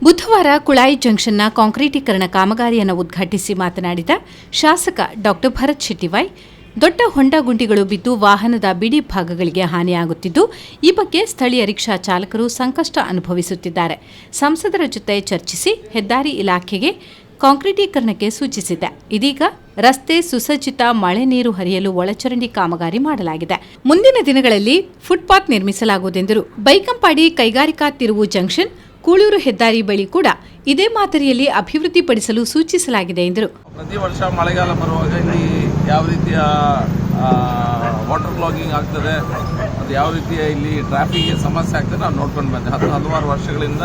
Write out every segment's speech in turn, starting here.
ಬುಧವಾರ ಕುಳಾಯಿ ಜಂಕ್ಷನ್ನ ಕಾಂಕ್ರೀಟೀಕರಣ ಕಾಮಗಾರಿಯನ್ನು ಉದ್ಘಾಟಿಸಿ ಮಾತನಾಡಿದ ಶಾಸಕ ಡಾ ಭರತ್ ಶೆಟ್ಟಿವಾಯ್, ದೊಡ್ಡ ಹೊಂಡ ಗುಂಡಿಗಳು ಬಿದ್ದು ವಾಹನದ ಬಿಡಿ ಭಾಗಗಳಿಗೆ ಹಾನಿಯಾಗುತ್ತಿದ್ದು, ಈ ಬಗ್ಗೆ ಸ್ಥಳೀಯ ರಿಕ್ಷಾ ಚಾಲಕರು ಸಂಕಷ್ಟ ಅನುಭವಿಸುತ್ತಿದ್ದಾರೆ. ಸಂಸದರ ಜೊತೆ ಚರ್ಚಿಸಿ ಹೆದ್ದಾರಿ ಇಲಾಖೆಗೆ ಕಾಂಕ್ರೀಟೀಕರಣಕ್ಕೆ ಸೂಚಿಸಿದೆ. ಇದೀಗ ರಸ್ತೆ ಸುಸಜ್ಜಿತ, ಮಳೆ ನೀರು ಹರಿಯಲು ಒಳಚರಂಡಿ ಕಾಮಗಾರಿ ಮಾಡಲಾಗಿದೆ. ಮುಂದಿನ ದಿನಗಳಲ್ಲಿ ಫುಟ್ಪಾತ್ ನಿರ್ಮಿಸಲಾಗುವುದೆಂದರು. ಬೈಕಂಪಾಡಿ ಕೈಗಾರಿಕಾ ತಿರುವು ಜಂಕ್ಷನ್, ಕೂಳೂರು ಹೆದ್ದಾರಿ ಬಳಿ ಕೂಡ ಇದೇ ಮಾದರಿಯಲ್ಲಿ ಅಭಿವೃದ್ಧಿಪಡಿಸಲು ಸೂಚಿಸಲಾಗಿದೆ ಎಂದರು. ಪ್ರತಿ ವರ್ಷ ಮಳೆಗಾಲ ಬರುವಾಗ ಇಲ್ಲಿ ಯಾವ ರೀತಿಯ ವಾಟರ್ ಕ್ಲಾಗಿಂಗ್ ಆಗ್ತದೆ, ಅದು ಯಾವ ರೀತಿಯ ಇಲ್ಲಿ ಟ್ರಾಫಿಕ್ಗೆ ಸಮಸ್ಯೆ ಆಗ್ತದೆ ನಾವು ನೋಡ್ಕೊಂಡು ಬಂದೆ. ಹಲವಾರು ವರ್ಷಗಳಿಂದ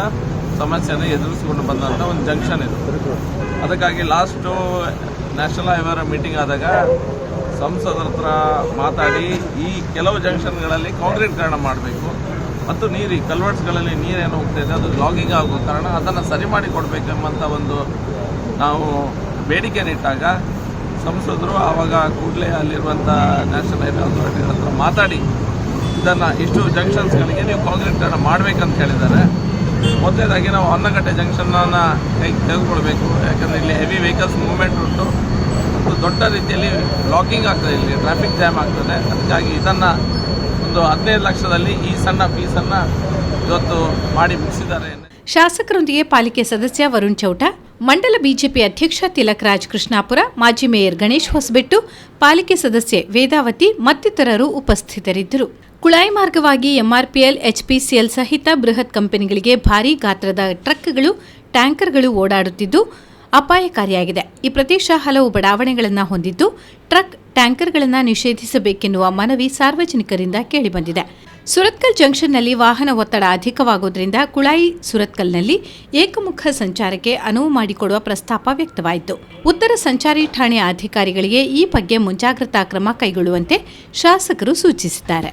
ಸಮಸ್ಯೆಯನ್ನು ಎದುರಿಸಿಕೊಂಡು ಬಂದಂಥ ಒಂದು ಜಂಕ್ಷನ್ ಇದು. ಅದಕ್ಕಾಗಿ ಲಾಸ್ಟು ನ್ಯಾಷನಲ್ ಹೈವೇರ ಮೀಟಿಂಗ್ ಆದಾಗ ಸಂಸದರ ಹತ್ರ ಮಾತಾಡಿ ಈ ಕೆಲವು ಜಂಕ್ಷನ್ಗಳಲ್ಲಿ ಕಾಂಕ್ರೀಟೀಕರಣ ಮಾಡಬೇಕು ಮತ್ತು ಕಲ್ವರ್ಟ್ಸ್ಗಳಲ್ಲಿ ನೀರೇನು ಹೋಗ್ತಾ ಇದೆ ಅದು ಲಾಗಿಂಗ್ ಆಗೋ ಕಾರಣ ಅದನ್ನು ಸರಿ ಮಾಡಿ ಕೊಡಬೇಕೆಂಬಂಥ ಒಂದು ನಾವು ಬೇಡಿಕೆನಿಟ್ಟಾಗ ಸಂಸದರು ಆವಾಗ ಕೂಡಲೇ ಅಲ್ಲಿರುವಂಥ ನ್ಯಾಷನಲ್ ಹೈವೇ ಅಥಾರಿಟಿಗಳ ಹತ್ರ ಮಾತಾಡಿ ಇದನ್ನು ಇಷ್ಟು ಜಂಕ್ಷನ್ಸ್ಗಳಿಗೆ ನೀವು ಕಾಂಕ್ರೀಟೀಕರಣ ಮಾಡಬೇಕಂತ ಹೇಳಿದ್ದಾರೆ. ಮೊದಲನೇದಾಗಿ ನಾವು ಹೊನ್ನಗಟ್ಟೆ ಜಂಕ್ಷನನ್ನು ಕೈಗೆ ತೆಗೆದುಕೊಳ್ಬೇಕು, ಯಾಕಂದರೆ ಇಲ್ಲಿ ಹೆವಿ ವೆಹಿಕಲ್ಸ್ ಮೂವ್ಮೆಂಟ್ ಉಂಟು ಮತ್ತು ದೊಡ್ಡ ರೀತಿಯಲ್ಲಿ ಲಾಕಿಂಗ್ ಆಗ್ತದೆ, ಇಲ್ಲಿ ಟ್ರಾಫಿಕ್ ಜಾಮ್ ಆಗ್ತದೆ. ಅದಕ್ಕಾಗಿ ಇದನ್ನು ಒಂದು 15 ಲಕ್ಷದಲ್ಲಿ ಈ ಸಣ್ಣ ಪೀಸನ್ನು ಇವತ್ತು ಮಾಡಿ ಮುಗಿಸಿದ್ದಾರೆ. ಶಾಸಕರೊಂದಿಗೆ ಪಾಲಿಕೆ ಸದಸ್ಯ ವರುಣ್ ಚೌಟ, ಮಂಡಲ ಬಿಜೆಪಿ ಅಧ್ಯಕ್ಷ ತಿಲಕ್ ರಾಜ್ ಕೃಷ್ಣಾಪುರ, ಮಾಜಿ ಮೇಯರ್ ಗಣೇಶ್ ಹೊಸಬೆಟ್ಟು, ಪಾಲಿಕೆ ಸದಸ್ಯೆ ವೇದಾವತಿ ಮತ್ತಿತರರು ಉಪಸ್ಥಿತರಿದ್ದರು. ಕುಳಾಯಿ ಮಾರ್ಗವಾಗಿ ಎಂಆರ್ಪಿಎಲ್, ಎಚ್ಪಿಸಿಎಲ್ ಸಹಿತ ಬೃಹತ್ ಕಂಪನಿಗಳಿಗೆ ಭಾರೀ ಗಾತ್ರದ ಟ್ರಕ್ಗಳು, ಟ್ಯಾಂಕರ್ಗಳು ಓಡಾಡುತ್ತಿದ್ದು ಅಪಾಯಕಾರಿಯಾಗಿದೆ. ಈ ಪ್ರದೇಶ ಹಲವು ಬಡಾವಣೆಗಳನ್ನು ಹೊಂದಿದ್ದು ಟ್ರಕ್, ಟ್ಯಾಂಕರ್ಗಳನ್ನು ನಿಷೇಧಿಸಬೇಕೆನ್ನುವ ಮನವಿ ಸಾರ್ವಜನಿಕರಿಂದ ಕೇಳಿಬಂದಿದೆ. ಸುರತ್ಕಲ್ ಜಂಕ್ಷನ್ನಲ್ಲಿ ವಾಹನ ಒತ್ತಡ ಅಧಿಕವಾಗುವುದರಿಂದ ಕುಳಾಯಿ ಸುರತ್ಕಲ್ನಲ್ಲಿ ಏಕಮುಖ ಸಂಚಾರಕ್ಕೆ ಅನುವು ಮಾಡಿಕೊಡುವ ಪ್ರಸ್ತಾಪ ವ್ಯಕ್ತವಾಯಿತು. ಉತ್ತರ ಸಂಚಾರಿ ಠಾಣೆಯ ಅಧಿಕಾರಿಗಳಿಗೆ ಈ ಬಗ್ಗೆ ಮುಂಜಾಗ್ರತಾ ಕ್ರಮ ಕೈಗೊಳ್ಳುವಂತೆ ಶಾಸಕರು ಸೂಚಿಸಿದ್ದಾರೆ.